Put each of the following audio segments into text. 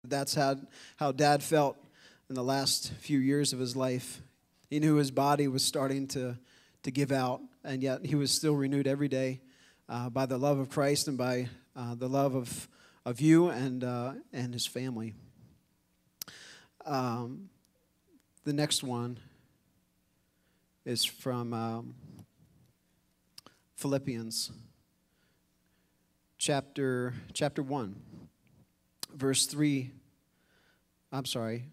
That's how Dad felt in the last few years of his life. He knew his body was starting to give out, and yet he was still renewed every day by the love of Christ and by the love of you and his family. The next one is from Philippians chapter 1, verse 3. I'm sorry.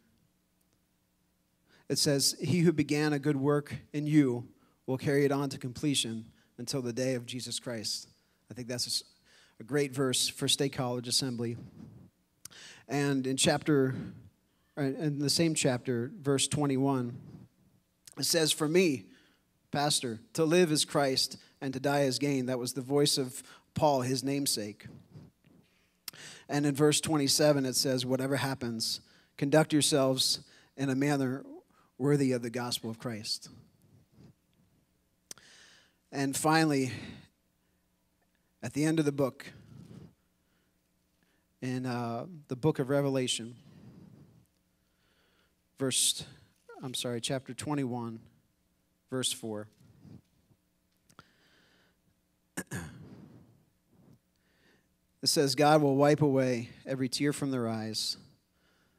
It says, "He who began a good work in you will carry it on to completion until the day of Jesus Christ." I think that's a great verse for State College Assembly. And in the same chapter, verse 21, it says, "For me, pastor, to live is Christ and to die is gain." That was the voice of Paul, his namesake. And in verse 27, it says, "Whatever happens, conduct yourselves in a manner worthy of the gospel of Christ." And finally, at the end of the book, in the book of Revelation, chapter 21, verse 4. It says, "God will wipe away every tear from their eyes.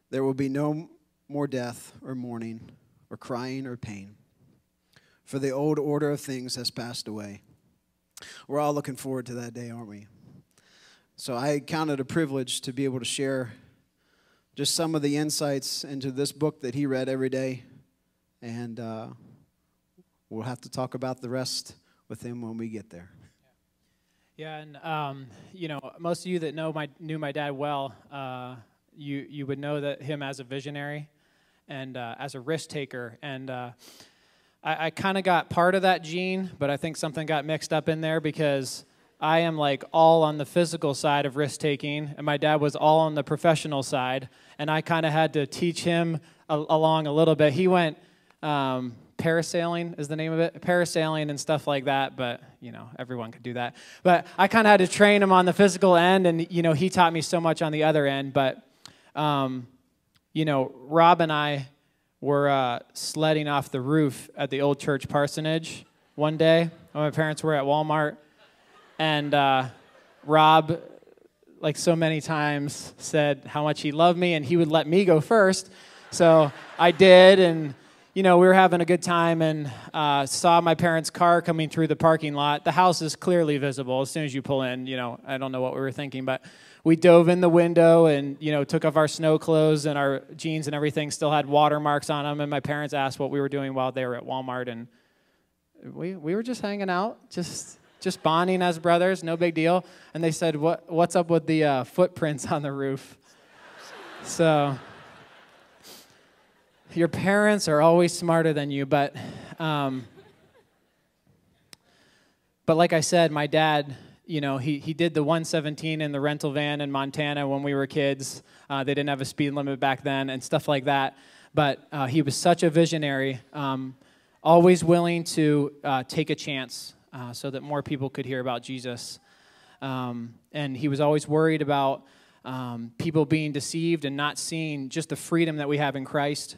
There will be no more death or mourning or crying or pain, for the old order of things has passed away." We're all looking forward to that day, aren't we? So I count it a privilege to be able to share just some of the insights into this book that he read every day. And we'll have to talk about the rest with him when we get there. Yeah, and most of you that knew my dad well, you would know that him as a visionary and as a risk taker. And I kind of got part of that gene, but I think something got mixed up in there because I am like all on the physical side of risk taking, and my dad was all on the professional side, and I kind of had to teach him along a little bit. He went parasailing is the name of it, parasailing and stuff like that, but, everyone could do that. But I kind of had to train him on the physical end, and, he taught me so much on the other end. But, Rob and I were sledding off the roof at the old church parsonage one day when my parents were at Walmart, and Rob, like so many times, said how much he loved me, and he would let me go first. So I did, and we were having a good time and saw my parents' car coming through the parking lot. The house is clearly visible as soon as you pull in. I don't know what we were thinking, but we dove in the window and, took off our snow clothes, and our jeans and everything still had watermarks on them. And my parents asked what we were doing while they were at Walmart, and we were just hanging out, just bonding as brothers, no big deal. And they said, "What's up with the footprints on the roof?" So your parents are always smarter than you, but like I said, my dad, he did the 117 in the rental van in Montana when we were kids. They didn't have a speed limit back then and stuff like that. But he was such a visionary, always willing to take a chance so that more people could hear about Jesus. And he was always worried about people being deceived and not seeing just the freedom that we have in Christ.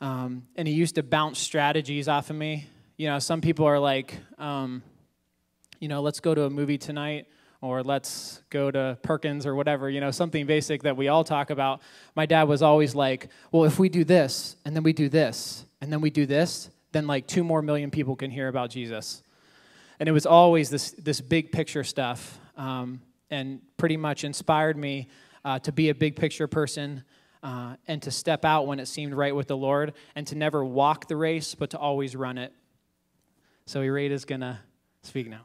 And he used to bounce strategies off of me. Some people are like, let's go to a movie tonight, or let's go to Perkins or whatever, something basic that we all talk about. My dad was always like, well, if we do this, and then we do this, and then we do this, then like 2 more million people can hear about Jesus. And it was always this big picture stuff, and pretty much inspired me to be a big picture person, and to step out when it seemed right with the Lord, and to never walk the race, but to always run it. So Irada's going to speak now.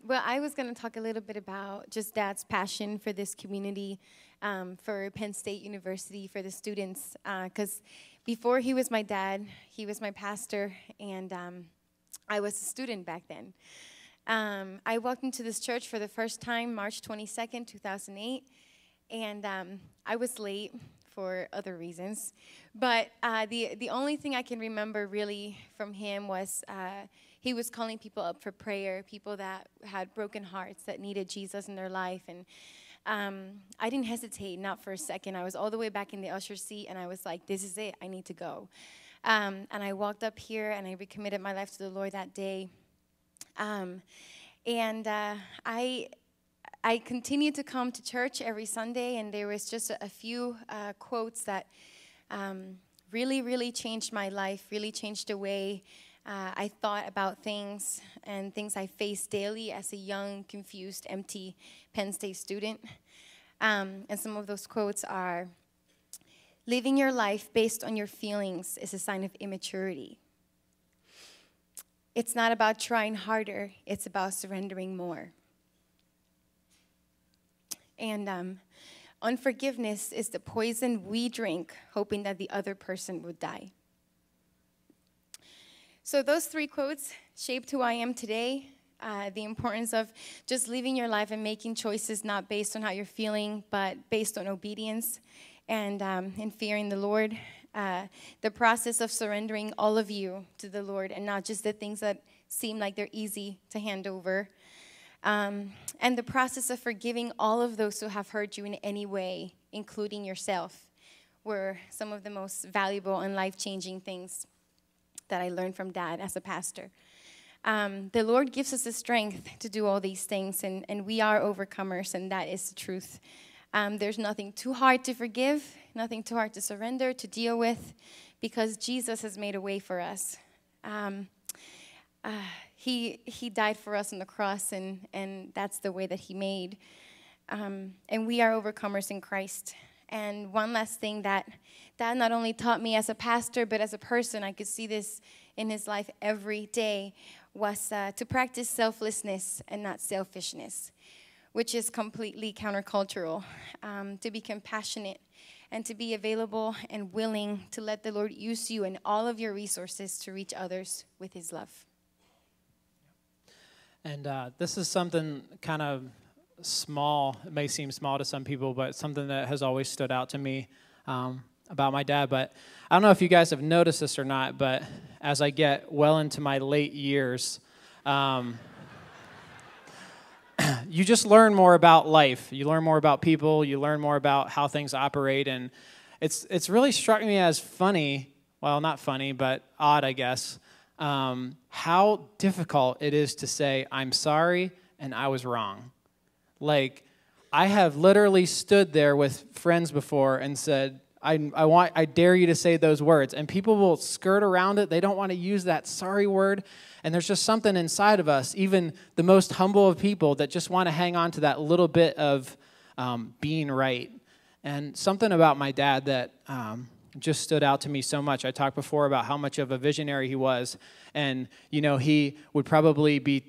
Well, I was going to talk a little bit about just Dad's passion for this community, for Penn State University, for the students, because before he was my dad, he was my pastor, and I was a student back then. I walked into this church for the first time March 22nd, 2008, and I was late for other reasons. But the only thing I can remember really from him was he was calling people up for prayer, people that had broken hearts, that needed Jesus in their life. And I didn't hesitate, not for a second. I was all the way back in the usher seat, and I was like, this is it. I need to go. And I walked up here, and I recommitted my life to the Lord that day. I continued to come to church every Sunday, and there was just a few quotes that really, really changed my life, really changed the way I thought about things and things I faced daily as a young, confused, empty Penn State student. And some of those quotes are, living your life based on your feelings is a sign of immaturity. It's not about trying harder, it's about surrendering more. And unforgiveness is the poison we drink, hoping that the other person would die. So those three quotes shaped who I am today. The importance of just living your life and making choices not based on how you're feeling, but based on obedience and in fearing the Lord. The process of surrendering all of you to the Lord and not just the things that seem like they're easy to hand over. And the process of forgiving all of those who have hurt you in any way, including yourself, were some of the most valuable and life-changing things that I learned from Dad as a pastor. The Lord gives us the strength to do all these things, and we are overcomers, and that is the truth. There's nothing too hard to forgive, nothing too hard to surrender, to deal with, because Jesus has made a way for us. He died for us on the cross, and that's the way that he made. And we are overcomers in Christ. And one last thing that not only taught me as a pastor, but as a person, I could see this in his life every day, was to practice selflessness and not selfishness, which is completely countercultural. To be compassionate and to be available and willing to let the Lord use you and all of your resources to reach others with his love. And this is something kind of small. It may seem small to some people, but something that has always stood out to me about my dad. But I don't know if you guys have noticed this or not, but as I get well into my late years, you just learn more about life. You learn more about people. You learn more about how things operate. And it's really struck me as funny, well, not funny, but odd, I guess, how difficult it is to say, I'm sorry and I was wrong. Like, I have literally stood there with friends before and said, I dare you to say those words. And people will skirt around it. They don't want to use that sorry word. And there's just something inside of us, even the most humble of people, that just want to hang on to that little bit of being right. And something about my dad that just stood out to me so much. I talked before about how much of a visionary he was. And, you know, he would probably be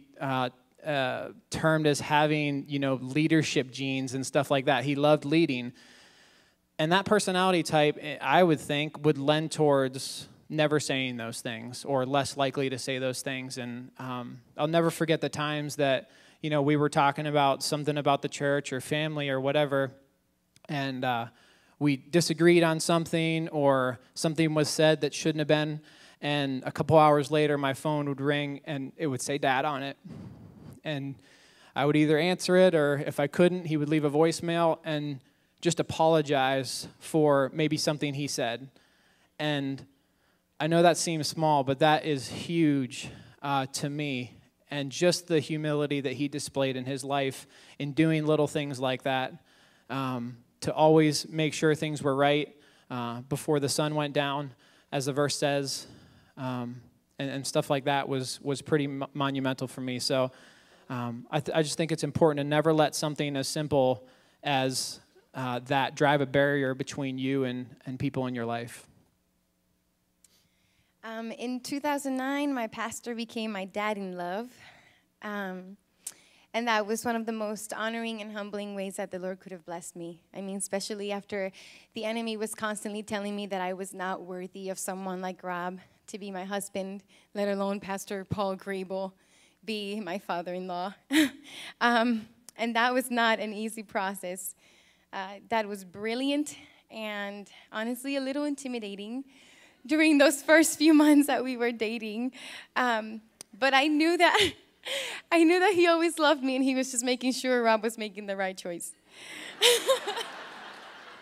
termed as having, you know, leadership genes and stuff like that. He loved leading. And that personality type, I would think, would lend towards never saying those things or less likely to say those things. And I'll never forget the times that, you know, we were talking about something about the church or family or whatever, and we disagreed on something or something was said that shouldn't have been, and a couple hours later my phone would ring and it would say Dad on it. And I would either answer it, or if I couldn't, he would leave a voicemail and just apologize for maybe something he said. And I know that seems small, but that is huge to me. And just the humility that he displayed in his life in doing little things like that, to always make sure things were right before the sun went down, as the verse says, and stuff like that was pretty monumental for me. So I just think it's important to never let something as simple as that drive a barrier between you and people in your life. In 2009, my pastor became my dad-in-love, and that was one of the most honoring and humbling ways that the Lord could have blessed me. I mean, especially after the enemy was constantly telling me that I was not worthy of someone like Rob to be my husband, let alone Pastor Paul Grabill be my father-in-law. And that was not an easy process. That was brilliant and honestly a little intimidating during those first few months that we were dating. But I knew that he always loved me, and he was just making sure Rob was making the right choice.